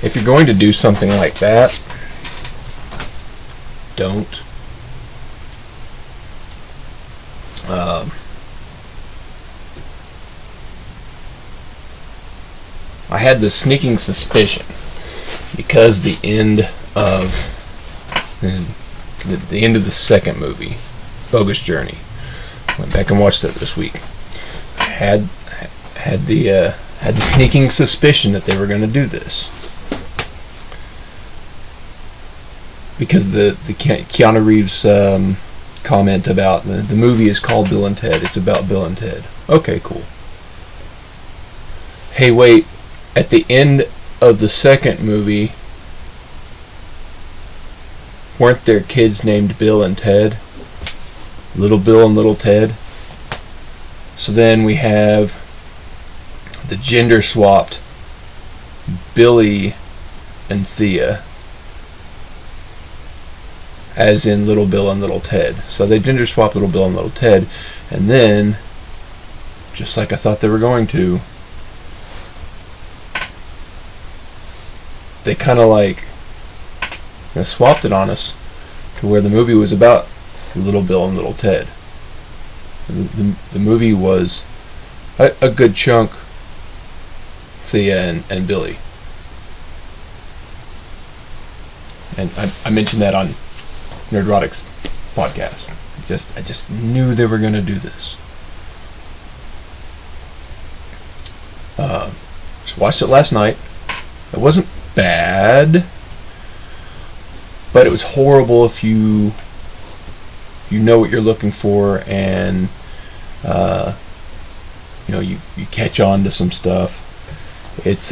if you're going to do something like that, don't. I had this sneaking suspicion because the end of the second movie, Bogus Journey, went back and watched it this week. Had the sneaking suspicion that they were going to do this because the Keanu Reeves comment about the movie is called Bill and Ted. It's about Bill and Ted. Okay, cool. Hey, wait. At the end of the second movie, weren't there kids named Bill and Ted? Little Bill and Little Ted? So then we have the gender swapped Billy and Thea, as in Little Bill and Little Ted. So they gender swapped Little Bill and Little Ted, and then, just like I thought they were going to, they kind of like swapped it on us to where the movie was about Little Bill and Little Ted. The movie was a good chunk Thea and Billy. And I mentioned that on Nerdrotic's podcast. I just knew they were going to do this. Just watched it last night. It wasn't bad, but it was horrible if you know what you're looking for, and you catch on to some stuff. It's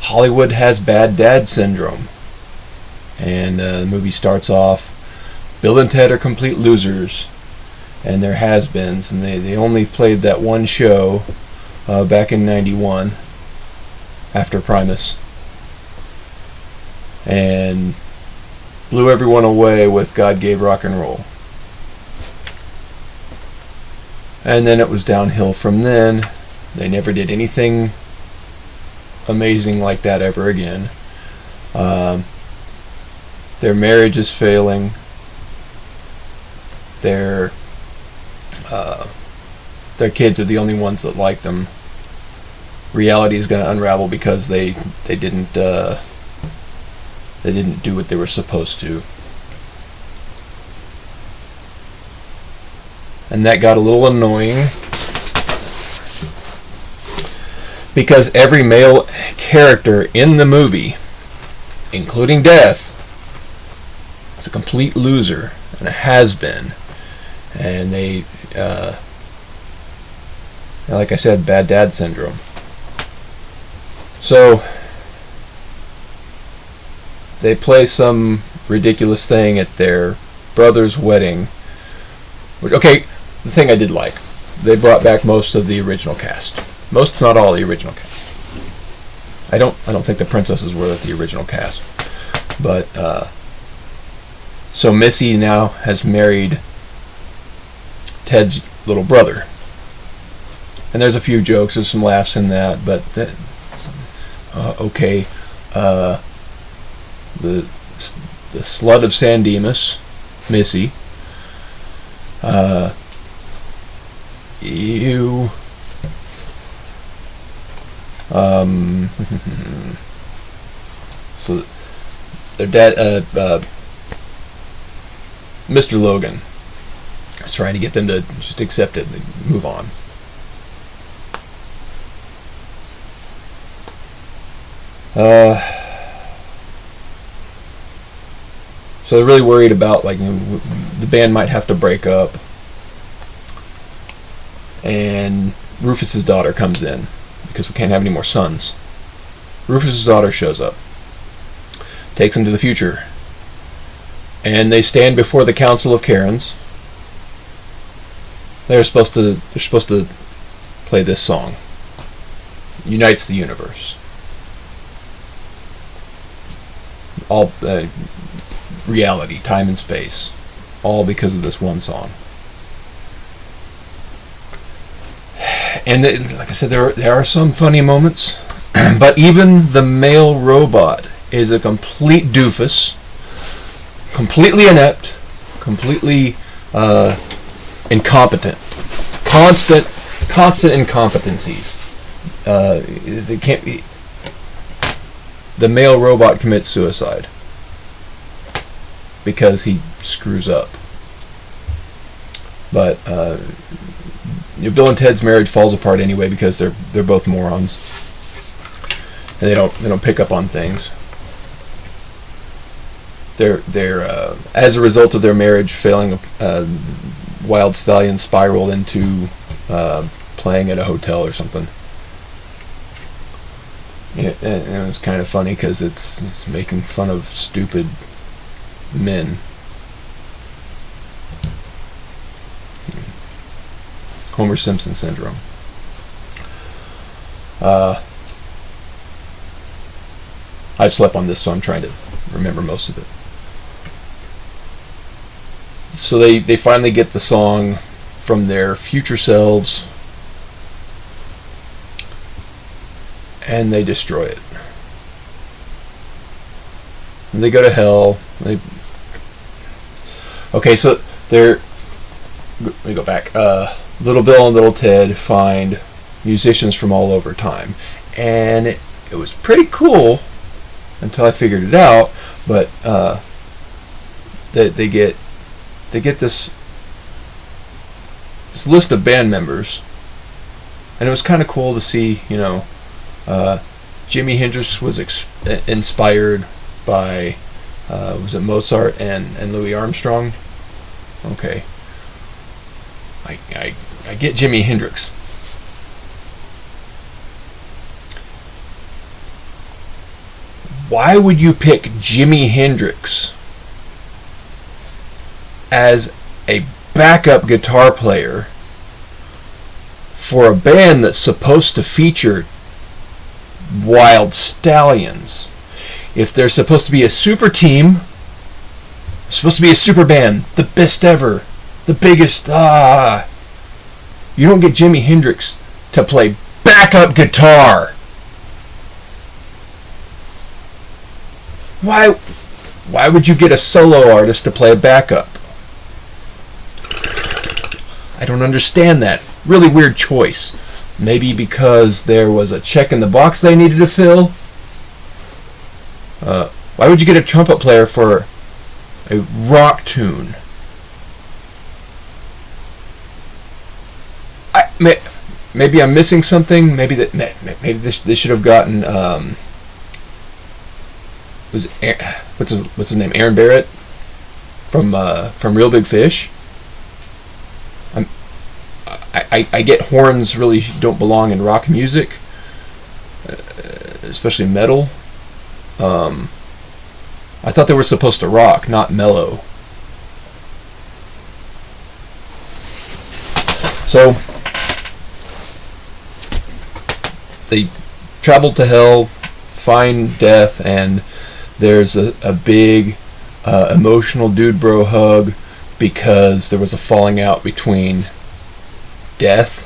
Hollywood has bad dad syndrome, and the movie starts off, Bill and Ted are complete losers, and they're has-beens, and they only played that one show back in '91 after Primus, and blew everyone away with God Gave Rock and Roll. And then it was downhill from then. They never did anything amazing like that ever again. Their marriage is failing. Their kids are the only ones that like them. Reality is going to unravel because they didn't do what they were supposed to. And that got a little annoying because every male character in the movie, including Death, is a complete loser and a has-been. And they, like I said, bad dad syndrome. So they play some ridiculous thing at their brother's wedding. Okay, the thing I did like, they brought back most of the original cast. Most, not all, the original cast. I don't think the princesses were the original cast, but so Missy now has married Ted's little brother, and there's a few jokes, there's some laughs in that, but okay. The slut of San Dimas, Missy. You. So their dad, Mr. Logan, is trying to get them to just accept it and move on. So they're really worried about, like, the band might have to break up. And Rufus's daughter comes in because we can't have any more sons. Rufus's daughter shows up, takes him to the future, and they stand before the Council of Karens. They're supposed to play this song, Unites the Universe. All reality, time and space, all because of this one song. And like I said, there are some funny moments, but even the male robot is a complete doofus, completely inept, completely incompetent, constant incompetencies. They can't be. The male robot commits suicide because he screws up. But Bill and Ted's marriage falls apart anyway because they're both morons, and they don't pick up on things. They're as a result of their marriage failing, Wild Stallion spiraled into playing at a hotel or something. And it was kind of funny because it's making fun of stupid men. Homer Simpson syndrome. I've slept on this, so I'm trying to remember most of it. So they finally get the song from their future selves, and they destroy it. And they go to hell. Okay, so they're. Let me go back. Little Bill and Little Ted find musicians from all over time, and it was pretty cool until I figured it out. But that they get this list of band members, and it was kind of cool to see. Jimi Hendrix was inspired by was it Mozart and Louis Armstrong? Okay. I get Jimi Hendrix. Why would you pick Jimi Hendrix as a backup guitar player for a band that's supposed to feature Wild Stallions? If they're supposed to be a super team, supposed to be a super band, the best ever, the biggest, you don't get Jimi Hendrix to play backup guitar. Why would you get a solo artist to play a backup? I don't understand that. Really weird choice. Maybe because there was a check in the box they needed to fill? Why would you get a trumpet player for a rock tune? Maybe I'm missing something. Maybe they should have gotten what's his name? Aaron Barrett from Real Big Fish. I get horns really don't belong in rock music, especially metal. I thought they were supposed to rock, not mellow. So they travel to hell, find death, and there's a big emotional dude bro hug because there was a falling out between Death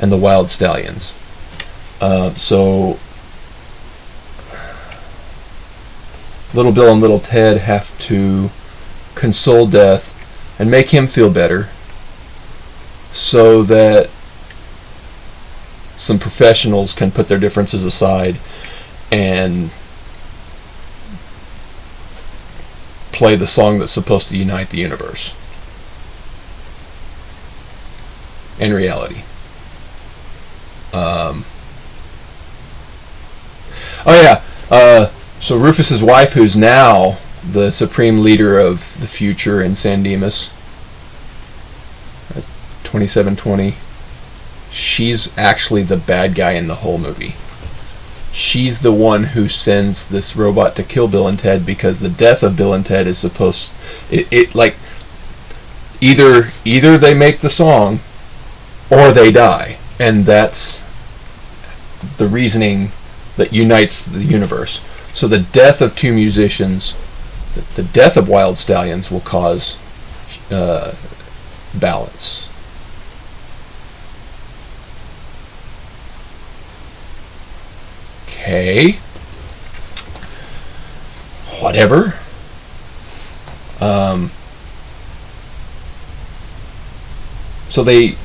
and the Wild Stallions. So Little Bill and Little Ted have to console Death and make him feel better so that some professionals can put their differences aside and play the song that's supposed to unite the universe in reality. So Rufus's wife, who's now the supreme leader of the future in San Dimas, 2720, she's actually the bad guy in the whole movie. She's the one who sends this robot to kill Bill and Ted because the death of Bill and Ted is supposed either they make the song or they die, and that's the reasoning that unites the universe. So the death of two musicians, the death of Wild Stallions, will cause balance. Okay. whatever. So they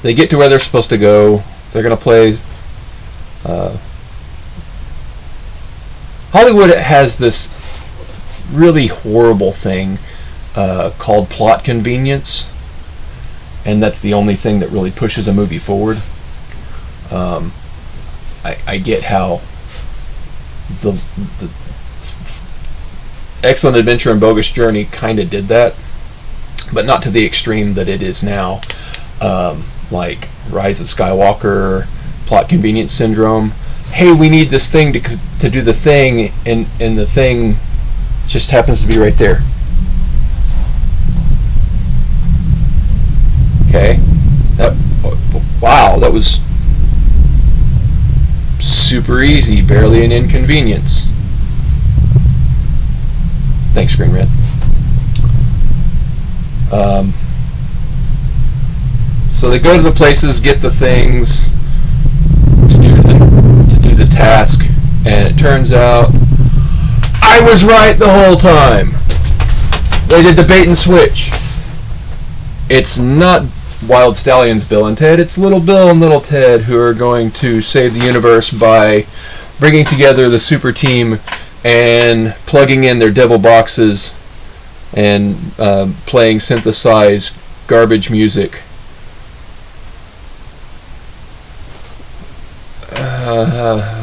get to where they're supposed to go. They're going to play. Hollywood has this really horrible thing called plot convenience, and that's the only thing that really pushes a movie forward. I get how the Excellent Adventure and Bogus Journey kind of did that, but not to the extreme that it is now. Like Rise of Skywalker, plot convenience syndrome. Hey, we need this thing to do the thing, and the thing just happens to be right there. Okay. Wow, that was super easy, barely an inconvenience. Thanks, Screen Rant. So they go to the places, get the things to do the task, and it turns out I was right the whole time. They did the bait and switch. It's not Wild Stallions, Bill and Ted. It's Little Bill and Little Ted who are going to save the universe by bringing together the super team and plugging in their devil boxes and playing synthesized garbage music.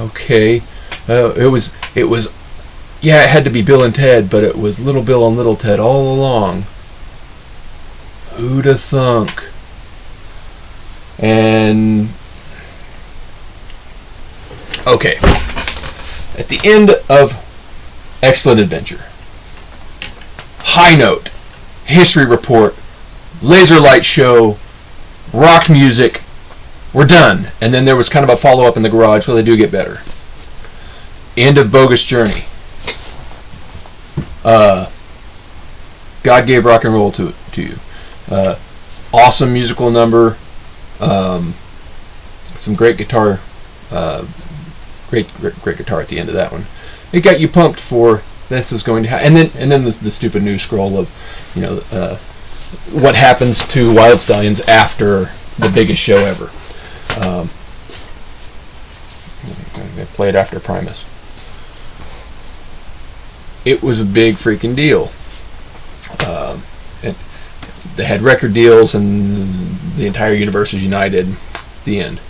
Okay. It was yeah, it had to be Bill and Ted, but it was Little Bill and Little Ted all along. Who'da thunk? And okay, at the end of Excellent Adventure, high note, history report, laser light show, rock music, we're done. And then there was kind of a follow-up in the garage where they do get better. End of Bogus Journey. God gave rock and roll to you. Awesome musical number. Some great guitar. Great guitar at the end of that one. It got you pumped for this is going to happen. And then the stupid news scroll of, what happens to Wild Stallions after the biggest show ever. They played after Primus. It was a big freaking deal. And they had record deals, and the entire universe was united. The end.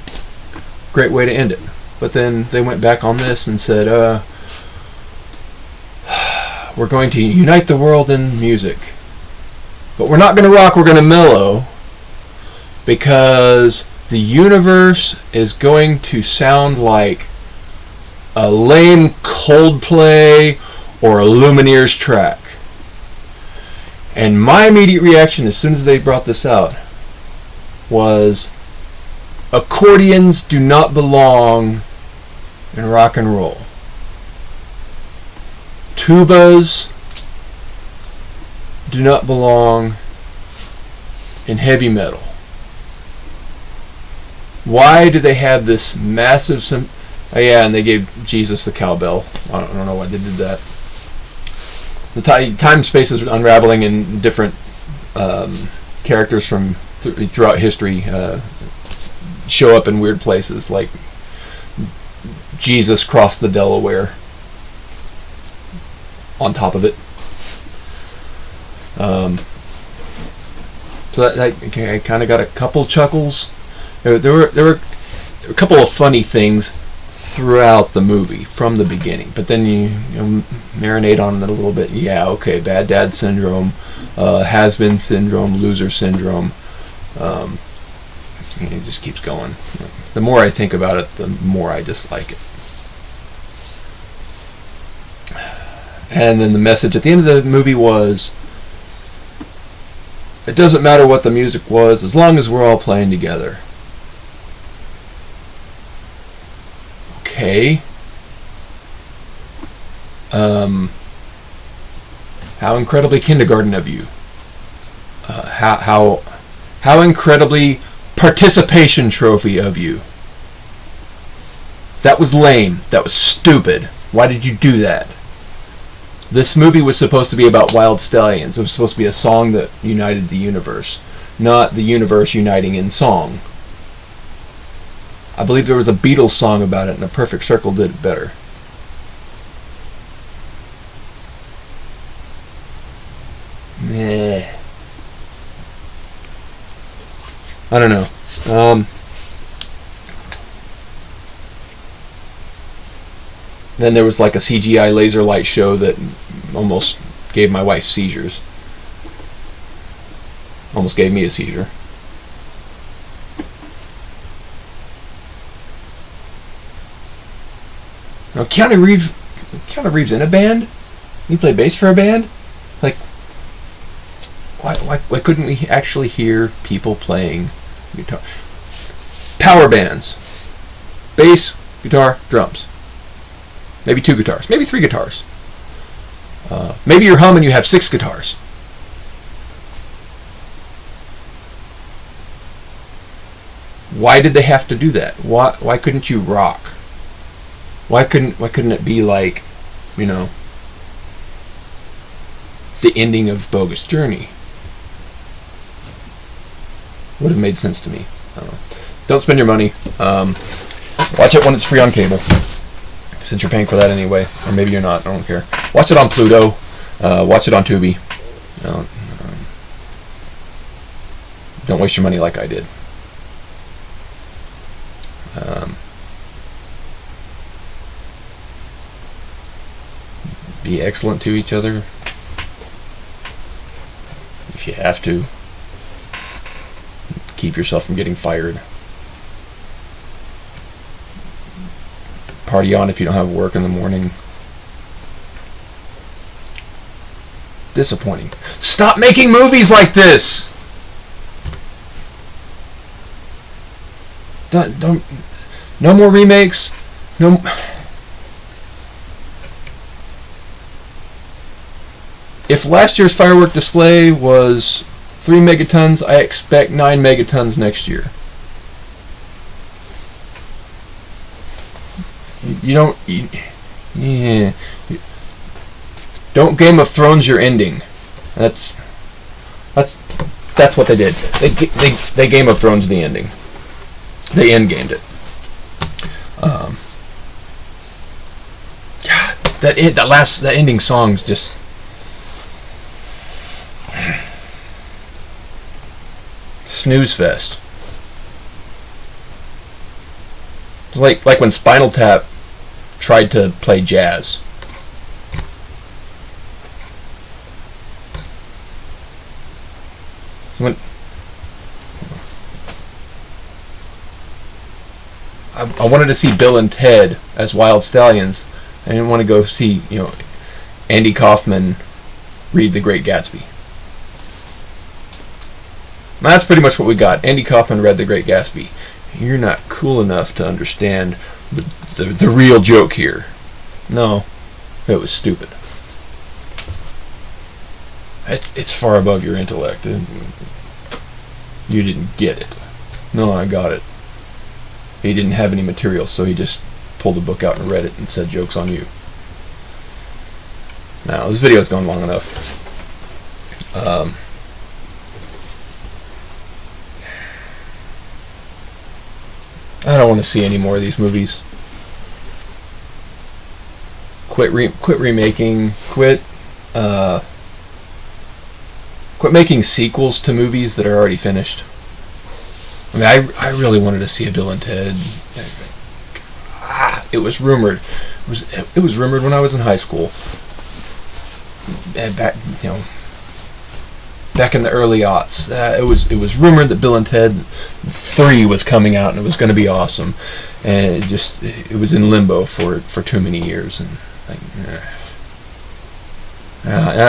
Great way to end it. But then they went back on this and said, we're going to unite the world in music. But we're not going to rock, we're going to mellow. Because the universe is going to sound like a lame Coldplay or a Lumineers track. And my immediate reaction as soon as they brought this out was, accordions do not belong in rock and roll. Tubas do not belong in heavy metal. Why do they have this massive oh yeah, and they gave Jesus the cowbell. I don't know why they did that. The time space is unraveling, and different characters from throughout history show up in weird places, like Jesus crossed the Delaware on top of it. So I kind of got a couple chuckles. There were a couple of funny things throughout the movie from the beginning, but then you marinate on it a little bit. Yeah, okay, bad dad syndrome, has-been syndrome, loser syndrome. It just keeps going. The more I think about it, the more I dislike it. And then the message at the end of the movie was, it doesn't matter what the music was, as long as we're all playing together. Okay. How incredibly kindergarten of you. How incredibly participation trophy of you. That was lame. That was stupid. Why did you do that? This movie was supposed to be about wild stallions. It was supposed to be a song that united the universe, not the universe uniting in song. I believe there was a Beatles song about it, and A Perfect Circle did it better. Nah. I don't know. Then there was like a CGI laser light show that almost gave my wife seizures. Almost gave me a seizure. Now Keanu Reeves in a band? He played bass for a band? Like, why couldn't we actually hear people playing guitar? Power bands. Bass, guitar, drums. Maybe 2 guitars. Maybe 3 guitars. Maybe you're humming, you have 6 guitars. Why did they have to do that? Why couldn't you rock? Why couldn't it be like, you know, the ending of Bogus Journey? Would have made sense to me. I don't know. Don't spend your money. Watch it when it's free on cable, since you're paying for that anyway. Or maybe you're not. I don't care. Watch it on Pluto. Watch it on Tubi. Don't waste your money like I did. Be excellent to each other if you have to. Keep yourself from getting fired. Party on if you don't have work in the morning. Disappointing. Stop making movies like this! Don't no more remakes. No. If last year's firework display was 3 megatons, I expect 9 megatons next year. Yeah. Don't Game of Thrones your ending. That's what they did. They Game of Thrones the ending. They end gamed it. God, that ending song's just. Snooze fest. It's like when Spinal Tap tried to play jazz. So I wanted to see Bill and Ted as Wild Stallions. I didn't want to go see, Andy Kaufman read The Great Gatsby. That's pretty much what we got. Andy Kaufman read The Great Gatsby. You're not cool enough to understand the real joke here. No, it was stupid. It's far above your intellect. You didn't get it. No, I got it. He didn't have any material, so he just pulled the book out and read it and said, "Joke's on you." Now, this video's gone long enough. I don't want to see any more of these movies. Quit remaking. Quit making sequels to movies that are already finished. I mean, I really wanted to see a Bill and Ted. It was rumored. It was rumored when I was in high school. And back in the early aughts, it was rumored that Bill and Ted 3 was coming out and it was going to be awesome, and it was in limbo for too many years, and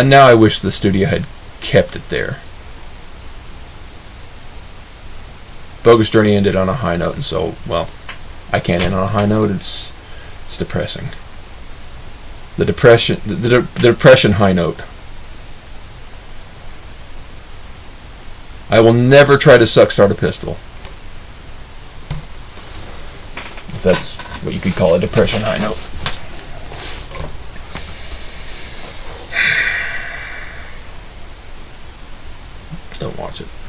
now I wish the studio had kept it there. Bogus Journey ended on a high note, and so, well, I can't end on a high note. It's depressing. The depression high note. I will never try to start a pistol. If that's what you could call a depression high note. don't watch it.